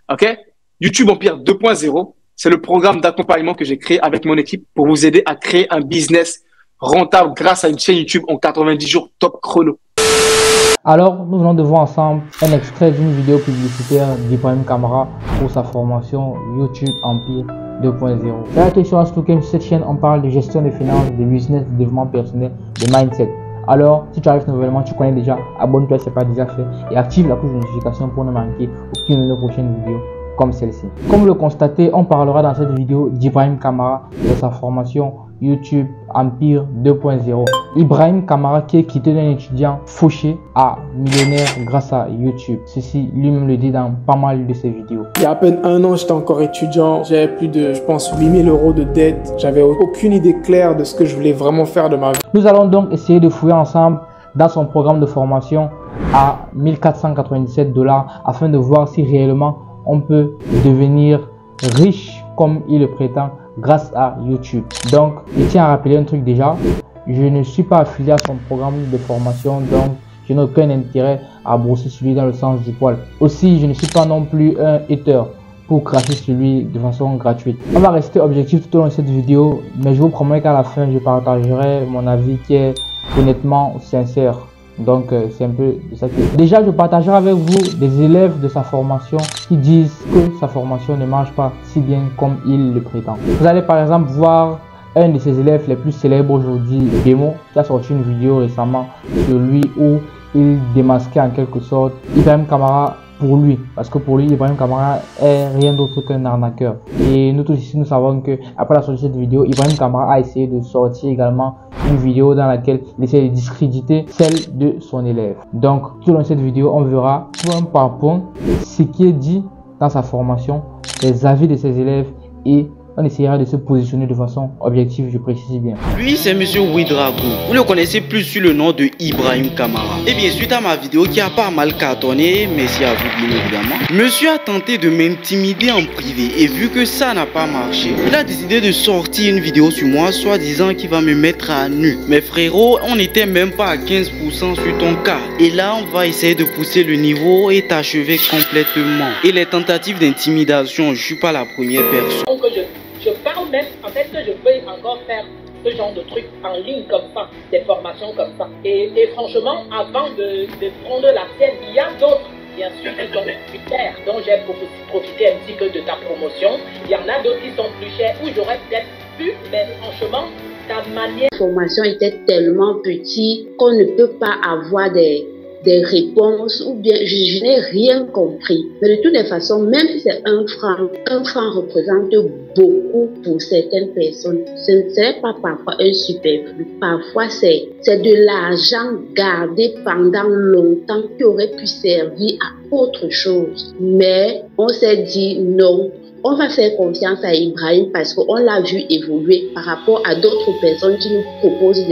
Ok? YouTube Empire 2.0, c'est le programme d'accompagnement que j'ai créé avec mon équipe pour vous aider à créer un business rentable grâce à une chaîne YouTube en 90 jours top chrono. Alors, nous venons de voir ensemble un extrait d'une vidéo publicitaire d'Ibrahim Kamara pour sa formation YouTube Empire 2.0. Salut à tous, sur Astukem. Sur cette chaîne, on parle de gestion des finances, de business, de développement personnel, de mindset. Alors, si tu arrives nouvellement, tu connais déjà, abonne-toi si ce n'est pas déjà fait et active la cloche de notification pour ne manquer aucune de nos prochaines vidéos comme celle-ci. Comme vous le constatez, on parlera dans cette vidéo d'Ibrahim Kamara, de sa formation YouTube Empire 2.0. Ibrahim Kamara qui est quitté d'un étudiant fauché à millionnaire grâce à YouTube. Ceci lui-même le dit dans pas mal de ses vidéos. Il y a à peine un an, j'étais encore étudiant. J'avais plus de, je pense, 8000 € de dette. J'avais aucune idée claire de ce que je voulais vraiment faire de ma vie. Nous allons donc essayer de fouiller ensemble dans son programme de formation à 1497 $ afin de voir si réellement on peut devenir riche comme il le prétend grâce à YouTube. Donc, je tiens à rappeler un truc déjà. Je ne suis pas affilié à son programme de formation, donc je n'ai aucun intérêt à brosser celui dans le sens du poil. Aussi, je ne suis pas non plus un hater pour cracher celui de façon gratuite. On va rester objectif tout au long de cette vidéo, mais je vous promets qu'à la fin, je partagerai mon avis qui est honnêtement sincère. Donc c'est un peu ça que... Déjà, je partagerai avec vous des élèves de sa formation qui disent que sa formation ne marche pas si bien comme il le prétend. Vous allez par exemple voir un de ses élèves les plus célèbres aujourd'hui, Demo, qui a sorti une vidéo récemment sur lui où il démasquait en quelque sorte Ibrahim Kamara pour lui, parce que pour lui Ibrahim Kamara est rien d'autre qu'un arnaqueur. Et nous tous ici nous savons que après la sortie de cette vidéo, Ibrahim Kamara a essayé de sortir également une vidéo dans laquelle il essaie de discréditer celle de son élève. Donc tout dans cette vidéo, on verra point par point ce qui est dit dans sa formation, les avis de ses élèves et on essaiera de se positionner de façon objective, je précise bien. Lui, c'est Monsieur Ouedraogo. Vous le connaissez plus sous le nom de Ibrahim Kamara. Et bien, suite à ma vidéo qui a pas mal cartonné, merci à vous bien évidemment, Monsieur a tenté de m'intimider en privé et vu que ça n'a pas marché, il a décidé de sortir une vidéo sur moi, soi-disant qu'il va me mettre à nu. Mais frérot, on n'était même pas à 15% sur ton cas. Et là, on va essayer de pousser le niveau et t'achever complètement. Et les tentatives d'intimidation, je suis pas la première personne. Donc je parle même en fait que je peux encore faire ce genre de trucs en ligne comme ça, des formations comme ça. Et franchement, avant de prendre la tienne, il y a d'autres, bien sûr, qui sont plus chers, dont j'ai profité un petit peu de ta promotion. Il y en a d'autres qui sont plus chers, où j'aurais peut-être pu, mais franchement, ta manière... La formation était tellement petite qu'on ne peut pas avoir des réponses ou bien je n'ai rien compris. Mais de toutes les façons, même si c'est un franc représente beaucoup pour certaines personnes. Ce n'est pas parfois un superflu. Parfois, c'est de l'argent gardé pendant longtemps qui aurait pu servir à autre chose. Mais on s'est dit non. On va faire confiance à Ibrahim parce qu'on l'a vu évoluer par rapport à d'autres personnes qui nous proposent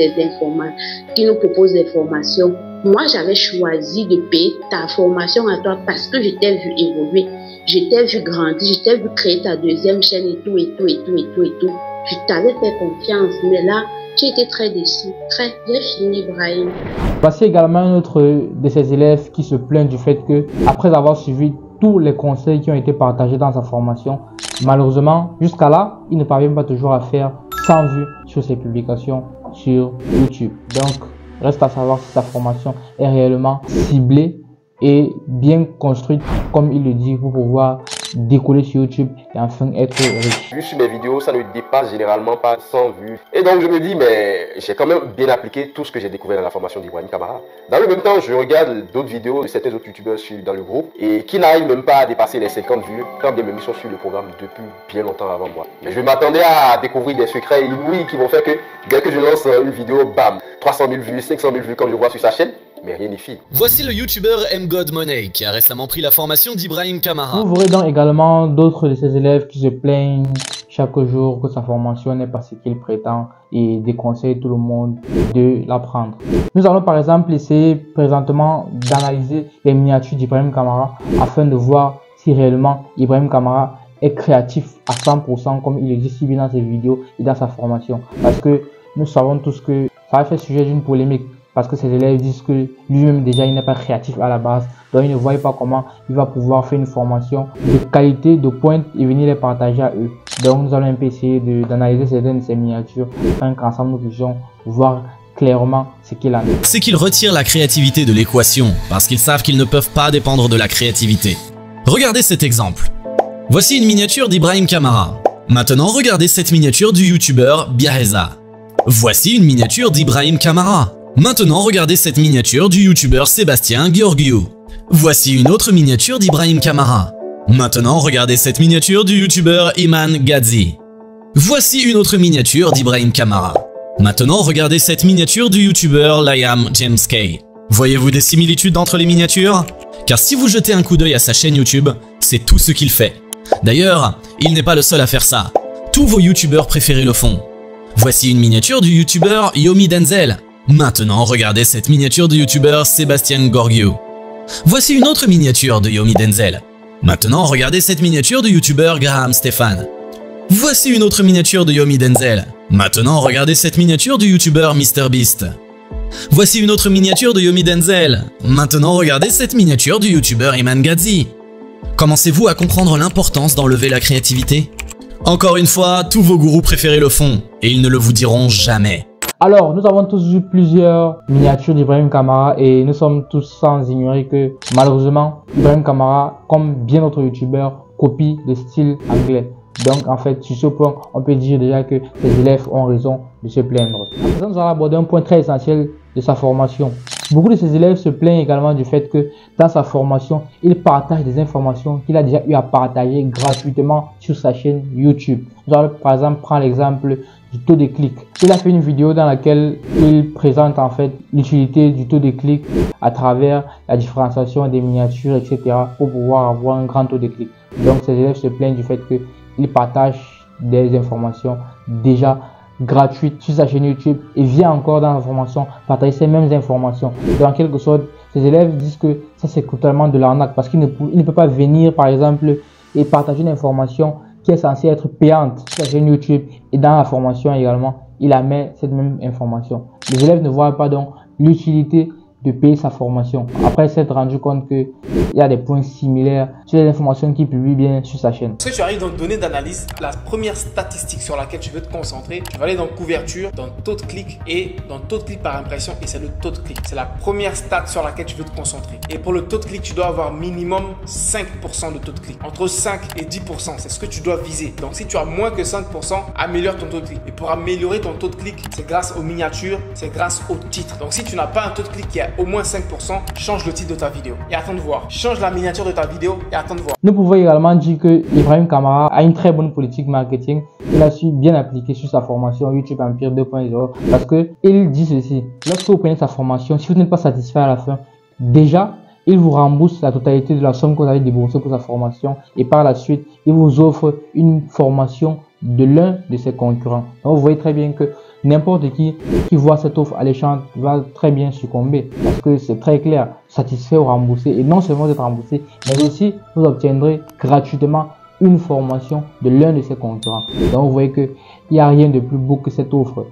des formations. Moi, j'avais choisi de payer ta formation à toi parce que je t'ai vu évoluer, je t'ai vu grandir, je t'ai vu créer ta deuxième chaîne et tout. Je t'avais fait confiance, mais là, j'ai été très déçu. J'ai fini, Ibrahim. Voici également un autre de ses élèves qui se plaint du fait que, après avoir suivi tous les conseils qui ont été partagés dans sa formation, malheureusement, jusqu'à là, il ne parvient pas toujours à faire 100 vues sur ses publications sur YouTube. Donc, reste à savoir si sa formation est réellement ciblée et bien construite comme il le dit pour pouvoir décoller sur YouTube et enfin être riche. Vu sur mes vidéos, ça ne dépasse généralement pas 100 vues. Et donc je me dis, mais j'ai quand même bien appliqué tout ce que j'ai découvert dans la formation d'Ibrahim Kamara. Dans le même temps, je regarde d'autres vidéos de certains autres youtubeurs dans le groupe et qui n'arrivent même pas à dépasser les 50 vues, quand bien même ils sont sur le programme depuis bien longtemps avant moi. Mais je m'attendais à découvrir des secrets inouïs qui vont faire que dès que je lance une vidéo, bam, 300 000 vues, 500 000 vues comme je vois sur sa chaîne. Mais rien n'y fit. Voici le youtubeur MGodMoney qui a récemment pris la formation d'Ibrahim Kamara. Vous verrez donc également d'autres de ses élèves qui se plaignent chaque jour que sa formation n'est pas ce qu'il prétend et déconseille tout le monde de l'apprendre. Nous allons par exemple essayer présentement d'analyser les miniatures d'Ibrahim Kamara afin de voir si réellement Ibrahim Kamara est créatif à 100% comme il le dit si bien dans ses vidéos et dans sa formation. Parce que nous savons tous que ça a fait sujet d'une polémique parce que ses élèves disent que lui-même déjà il n'est pas créatif à la base, donc il ne voit pas comment il va pouvoir faire une formation de qualité, de pointe et venir les partager à eux. Donc nous allons un peu essayer d'analyser certaines de ces miniatures afin qu'ensemble nous puissions voir clairement ce qu'il en est. C'est qu'ils retirent la créativité de l'équation parce qu'ils savent qu'ils ne peuvent pas dépendre de la créativité. Regardez cet exemple. Voici une miniature d'Ibrahim Kamara. Maintenant regardez cette miniature du youtubeur Biaheza. Voici une miniature d'Ibrahim Kamara. Maintenant regardez cette miniature du youtubeur Sébastien Georgiou. Voici une autre miniature d'Ibrahim Kamara. Maintenant regardez cette miniature du youtubeur Iman Gadzi. Voici une autre miniature d'Ibrahim Kamara. Maintenant regardez cette miniature du youtubeur Liam James Kay. Voyez-vous des similitudes entre les miniatures? Car si vous jetez un coup d'œil à sa chaîne YouTube, c'est tout ce qu'il fait. D'ailleurs, il n'est pas le seul à faire ça. Tous vos youtubeurs préférés le font. Voici une miniature du youtubeur Yomi Denzel. Maintenant, regardez cette miniature du youtubeur Sébastien Georgiou. Voici une autre miniature de Yomi Denzel. Maintenant, regardez cette miniature du youtubeur Graham Stefan. Voici une autre miniature de Yomi Denzel. Maintenant, regardez cette miniature du youtubeur MrBeast. Voici une autre miniature de Yomi Denzel. Maintenant, regardez cette miniature du youtubeur Iman Gadzi. Commencez-vous à comprendre l'importance d'enlever la créativité? Encore une fois, tous vos gourous préférés le font, et ils ne le vous diront jamais. Alors, nous avons tous vu plusieurs miniatures d'Ibrahim Kamara et nous sommes tous sans ignorer que malheureusement, Ibrahim Kamara, comme bien d'autres youtubeurs, copie le style anglais. Donc en fait, sur ce point, on peut dire déjà que les élèves ont raison de se plaindre. À présent, nous allons aborder un point très essentiel de sa formation. Beaucoup de ces élèves se plaignent également du fait que dans sa formation, il partage des informations qu'il a déjà eu à partager gratuitement sur sa chaîne YouTube. Nous allons par exemple prendre l'exemple du taux de clic. Il a fait une vidéo dans laquelle il présente en fait l'utilité du taux de clic à travers la différenciation des miniatures, etc. pour pouvoir avoir un grand taux de clic. Donc ces élèves se plaignent du fait que il partage des informations déjà gratuites sur sa chaîne YouTube et vient encore dans la formation partager ces mêmes informations. Donc en quelque sorte, ces élèves disent que ça c'est totalement de l'arnaque parce qu'il ne peut pas venir par exemple et partager une information qui est censée être payante sur sa chaîne YouTube et dans la formation également, il met cette même information. Les élèves ne voient pas donc l'utilité de payer sa formation. Après s'être rendu compte qu'il y a des points similaires sur les informations qu'il publie bien sur sa chaîne. Lorsque tu arrives dans données d'analyse, la première statistique sur laquelle tu veux te concentrer, tu vas aller dans couverture, dans taux de clic et dans taux de clic par impression et c'est le taux de clic. C'est la première stat sur laquelle tu veux te concentrer. Et pour le taux de clic, tu dois avoir minimum 5% de taux de clic. Entre 5 et 10%, c'est ce que tu dois viser. Donc si tu as moins que 5%, améliore ton taux de clic. Et pour améliorer ton taux de clic, c'est grâce aux miniatures, c'est grâce au titre. Donc si tu n'as pas un taux de clic qui est au moins 5%, change le titre de ta vidéo et attends de voir. Change la miniature de ta vidéo et attends de voir. Nous pouvons également dire que Ibrahim Kamara a une très bonne politique marketing. Il a su bien appliquer sur sa formation YouTube Empire 2.0 parce que il dit ceci. Lorsque vous prenez sa formation, si vous n'êtes pas satisfait à la fin, déjà, il vous rembourse la totalité de la somme que vous avez déboursée pour sa formation et par la suite, il vous offre une formation de l'un de ses concurrents. Donc, vous voyez très bien que n'importe qui voit cette offre alléchante va très bien succomber parce que c'est très clair, satisfait ou remboursé. Et non seulement vous êtes remboursé, mais aussi vous obtiendrez gratuitement une formation de l'un de ses concurrents. Donc vous voyez qu'il n'y a rien de plus beau que cette offre.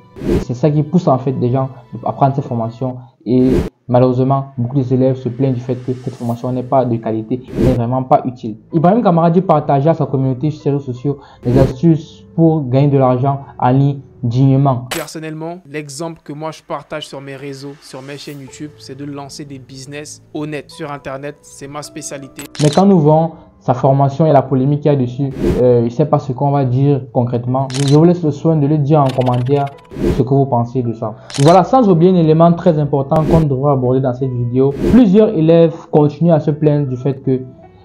C'est ça qui pousse en fait des gens à prendre cette formation. Et malheureusement, beaucoup des élèves se plaignent du fait que cette formation n'est pas de qualité, n'est vraiment pas utile. Ibrahim Kamara dit partager à sa communauté sur les réseaux sociaux des astuces pour gagner de l'argent en ligne dignement. Personnellement, l'exemple que moi je partage sur mes réseaux, sur mes chaînes YouTube, c'est de lancer des business honnêtes sur Internet. C'est ma spécialité. Mais quand nous voyons sa formation et la polémique qu'il y a dessus, je ne sais pas ce qu'on va dire concrètement. Je vous laisse le soin de le dire en commentaire ce que vous pensez de ça. Voilà, sans oublier un élément très important qu'on devrait aborder dans cette vidéo. Plusieurs élèves continuent à se plaindre du fait que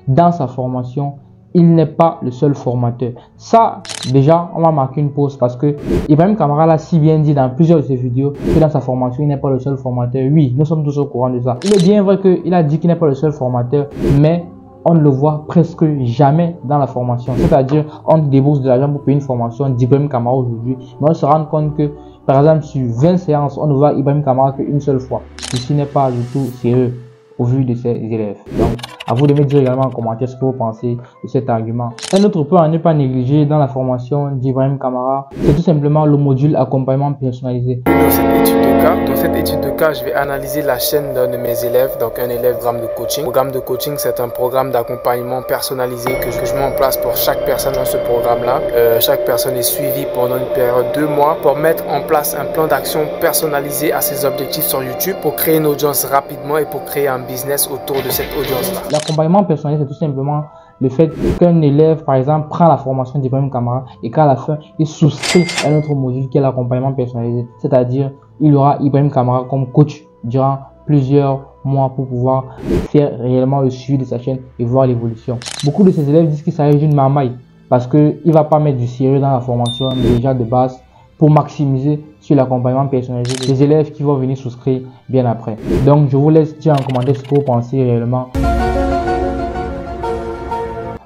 dans sa formation, il n'est pas le seul formateur. Ça, déjà, on va marquer une pause parce que Ibrahim Kamara l'a si bien dit dans plusieurs de ses vidéos que dans sa formation, il n'est pas le seul formateur. Oui, nous sommes tous au courant de ça. Il est bien vrai qu'il a dit qu'il n'est pas le seul formateur, mais on ne le voit presque jamais dans la formation. C'est-à-dire, on débourse de l'argent pour payer une formation d'Ibrahim Kamara aujourd'hui, mais on se rend compte que, par exemple, sur 20 séances, on ne voit Ibrahim Kamara qu'une seule fois. Ceci n'est pas du tout sérieux au vu de ses élèves. Donc, À vous de me dire également en commentaire ce que vous pensez de cet argument. Un autre point à ne pas négliger dans la formation d'Ibrahim Kamara, c'est tout simplement le module accompagnement personnalisé. Dans cette étude de cas, je vais analyser la chaîne d'un de mes élèves, donc un élève programme de coaching. Le programme de coaching, c'est un programme d'accompagnement personnalisé que je mets en place pour chaque personne dans ce programme-là. Chaque personne est suivie pendant une période de 2 mois pour mettre en place un plan d'action personnalisé à ses objectifs sur YouTube, pour créer une audience rapidement et pour créer un business autour de cette audience-là. L'accompagnement personnalisé, c'est tout simplement le fait qu'un élève, par exemple, prend la formation d'Ibrahim Kamara et qu'à la fin, il souscrit à un autre module qui est l'accompagnement personnalisé. C'est-à-dire, il aura Ibrahim Kamara comme coach durant plusieurs mois pour pouvoir faire réellement le suivi de sa chaîne et voir l'évolution. Beaucoup de ces élèves disent qu'il s'agit d'une marmaille parce qu'il ne va pas mettre du sérieux dans la formation déjà de base pour maximiser sur l'accompagnement personnalisé des élèves qui vont venir souscrire bien après. Donc, je vous laisse dire en commentaire ce que vous pensez réellement.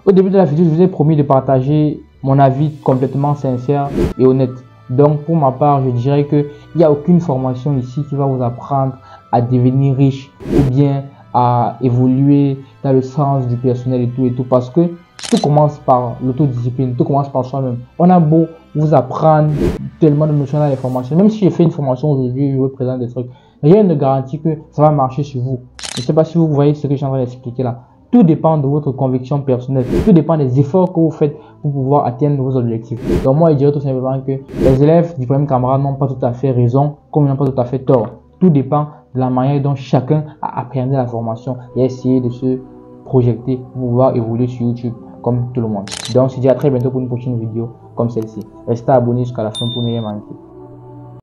Au début de la vidéo, je vous ai promis de partager mon avis complètement sincère et honnête. Donc, pour ma part, je dirais qu'il n'y a aucune formation ici qui va vous apprendre à devenir riche ou bien à évoluer dans le sens du personnel et tout, parce que tout commence par l'autodiscipline, tout commence par soi-même. On a beau vous apprendre tellement de notions dans les formations, même si j'ai fait une formation aujourd'hui, je vous présente des trucs, rien ne garantit que ça va marcher sur vous. Je ne sais pas si vous voyez ce que je suis en train d'expliquer là. Tout dépend de votre conviction personnelle, tout dépend des efforts que vous faites pour pouvoir atteindre vos objectifs. Donc moi, je dirais tout simplement que les élèves d'Ibrahim Kamara n'ont pas tout à fait raison, comme ils n'ont pas tout à fait tort. Tout dépend de la manière dont chacun a appréhendé la formation et essayé de se projeter pour pouvoir évoluer sur YouTube comme tout le monde. Donc, je vous dis à très bientôt pour une prochaine vidéo comme celle-ci. Restez abonnés jusqu'à la fin pour ne rien manquer.